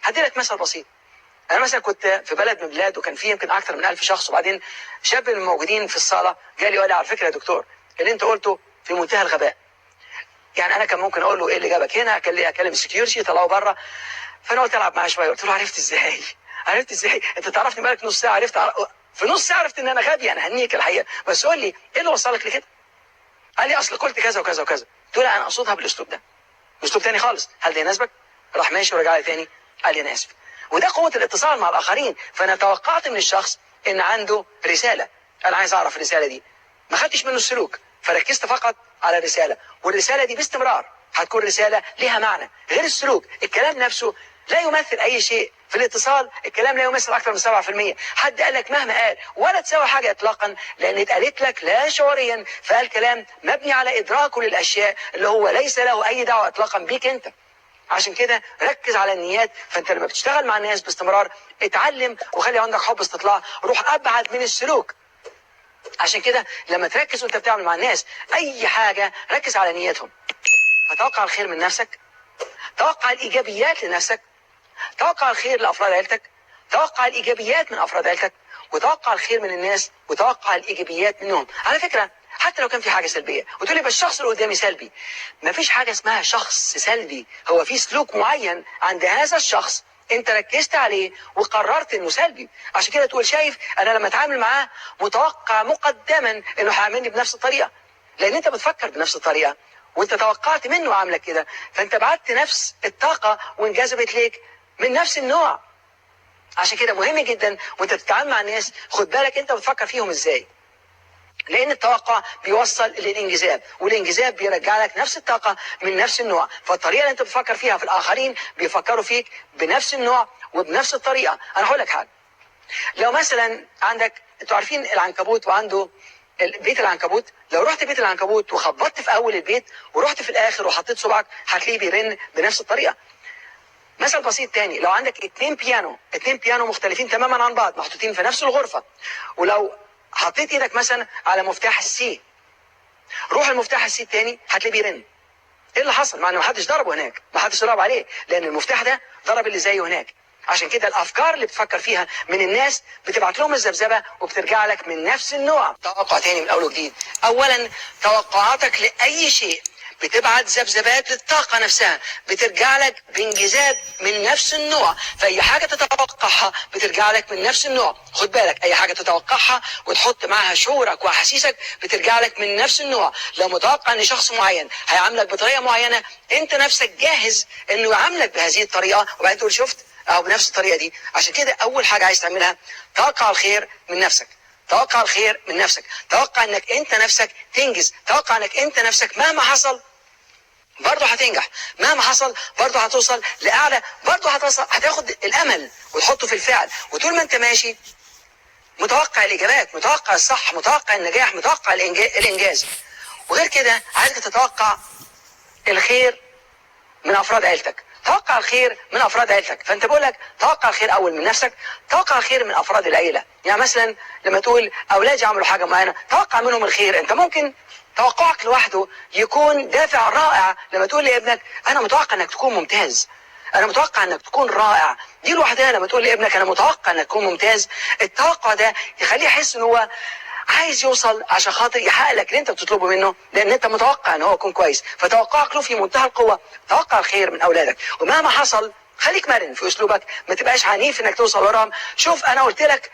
هدي لك مثل بسيط. انا مثلا كنت في بلد من البلاد وكان فيه يمكن اكثر من 1000 شخص، وبعدين شاب من الموجودين في الصاله جالي وقال لي على فكره يا دكتور اللي انت قلته في منتهى الغباء. يعني انا كان ممكن اقول له ايه اللي جابك هنا، كان لي اكلم السكيورتي يطلعوا بره. فانا قلت العب معاه شويه، قلت له عرفت ازاي؟ عرفت ازاي؟ انت تعرفني بالك نص ساعه، في نص ساعه عرفت ان انا غبي. انا هنيك الحقيقه، بس قول لي ايه اللي وصلك لكده؟ قال لي اصل قلت كذا وكذا وكذا. قلت له انا اقصدها بالاسلوب ده، اسلوب تاني خالص، هل ده يناسبك؟ راح ماشي ورجع لي تاني قال لي انا اسف. وده قوه الاتصال مع الاخرين. فانا توقعت من الشخص ان عنده رساله، انا عايز اعرف الرساله دي، ما خدتش منه السلوك، فركزت فقط على الرساله، والرساله دي باستمرار هتكون رساله لها معنى غير السلوك. الكلام نفسه لا يمثل اي شيء في الاتصال، الكلام لا يمثل اكثر من 7%. حد قال لك مهما قال ولا تساوي حاجه اطلاقا، لان اتقالت لك لا شعوريا، فقال كلام مبني على ادراكه للاشياء اللي هو ليس له اي دعوه اطلاقا بيك انت. عشان كده ركز على النيات. فانت لما بتشتغل مع الناس باستمرار اتعلم وخلي عندك حب استطلاع، روح ابعد من السلوك. عشان كده لما تركز وانت بتعمل مع الناس اي حاجه ركز على نيتهم. فتوقع الخير من نفسك، توقع الايجابيات لنفسك، توقع الخير لافراد عيلتك، توقع الايجابيات من افراد عيلتك، وتوقع الخير من الناس وتوقع الايجابيات منهم. على فكره حتى لو كان في حاجه سلبيه وتقول لي بس الشخص اللي قدامي سلبي، ما فيش حاجه اسمها شخص سلبي، هو في سلوك معين عند هذا الشخص انت ركزت عليه وقررت انه سلبي. عشان كده تقول شايف انا لما اتعامل معاه متوقع مقدما انه هيعاملني بنفس الطريقه، لان انت بتفكر بنفس الطريقه وانت توقعت منه عاملك كده، فانت بعت نفس الطاقه وانجذبت ليك من نفس النوع. عشان كده مهم جدا وانت بتتعامل مع الناس خد بالك انت بتفكر فيهم ازاي، لان التوقع بيوصل للانجذاب، والانجذاب بيرجع لك نفس الطاقه من نفس النوع. فالطريقه اللي انت بتفكر فيها في الاخرين بيفكروا فيك بنفس النوع وبنفس الطريقه. انا هقول لك حاجه، لو مثلا عندك، انتوا عارفين العنكبوت وعنده بيت العنكبوت، لو رحت بيت العنكبوت وخبطت في اول البيت ورحت في الاخر وحطيت صبعك هتلاقيه بيرن بنفس الطريقه. مثل بسيط تاني، لو عندك اتنين بيانو مختلفين تماما عن بعض محطوطين في نفس الغرفة، ولو حطيت ايدك مثلا على مفتاح السي، روح المفتاح السي التاني هتلاقيه بيرن. ايه اللي حصل؟ مع ان محدش ضربه هناك، محدش ضرب عليه، لان المفتاح ده ضرب اللي زيه هناك. عشان كده الافكار اللي بتفكر فيها من الناس بتبعت لهم الذبذبه وبترجع لك من نفس النوع. توقع تاني من اول وجديد. اولا توقعاتك لاي شيء بتبعت ذبذبات للطاقه نفسها، بترجع لك بانجذاب من نفس النوع. فاي حاجه تتوقعها بترجع لك من نفس النوع. خد بالك اي حاجه تتوقعها وتحط معاها شعورك واحاسيسك بترجع لك من نفس النوع. لو متوقع ان شخص معين هيعاملك بطريقه معينه، انت نفسك جاهز انه يعاملك بهذه الطريقه، وبعدين تقول شفت او بنفس الطريقه دي. عشان كده اول حاجه عايز تعملها توقع الخير من نفسك. توقع الخير من نفسك، توقع انك انت نفسك تنجز، توقع انك انت نفسك مهما حصل برضه هتنجح، مهما حصل برضه هتوصل لاعلى، برضه هتاخد الامل وتحطه في الفعل. وطول ما انت ماشي متوقع الاجابات، متوقع الصح، متوقع النجاح، متوقع الانجاز. وغير كده عايزك تتوقع الخير من افراد عيلتك، توقع الخير من افراد عيلتك. فانت بقول لك توقع الخير اول من نفسك، توقع الخير من افراد العيله. يعني مثلا لما تقول اولادي عملوا حاجه معينه توقع منهم الخير. انت ممكن توقعك لوحده يكون دافع رائع لما تقول لابنك انا متوقع انك تكون ممتاز، انا متوقع انك تكون رائع. دي لوحدها لما تقول لابنك انا متوقع انك تكون ممتاز، التوقع ده يخليه يحس ان هو عايز يوصل عشان خاطر يحقق لك اللي انت بتطلبه منه، لان انت متوقع ان هو يكون كويس. فتوقعك له في منتهى القوه. توقع الخير من اولادك، ومهما حصل خليك مرن في اسلوبك، ما تبقاش عنيف انك توصل وراهم. شوف انا قلت لك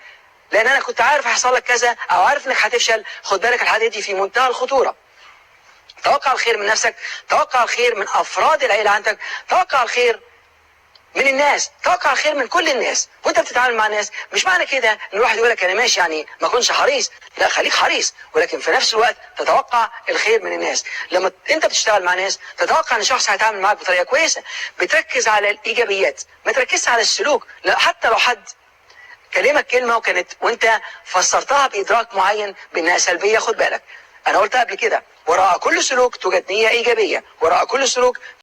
لان انا كنت عارف هيحصل لك كذا او عارف انك هتفشل، خد بالك الحاجات دي في منتهى الخطوره. توقع الخير من نفسك، توقع الخير من افراد العيله عندك، توقع الخير من الناس، توقع الخير من كل الناس. وانت بتتعامل مع الناس مش معنى كده ان الواحد يقول لك انا ماشي يعني ما اكونش حريص، لا خليك حريص، ولكن في نفس الوقت تتوقع الخير من الناس. لما انت بتشتغل مع ناس تتوقع ان شخص هيتعامل معاك بطريقه كويسه، بتركز على الايجابيات، ما تركزش على السلوك. لا حتى لو حد كلمك كلمه وانت فسرتها بادراك معين بانها سلبيه، خد بالك انا قلت قبل كده وراء كل سلوك توجد نيه ايجابيه، وراء كل سلوك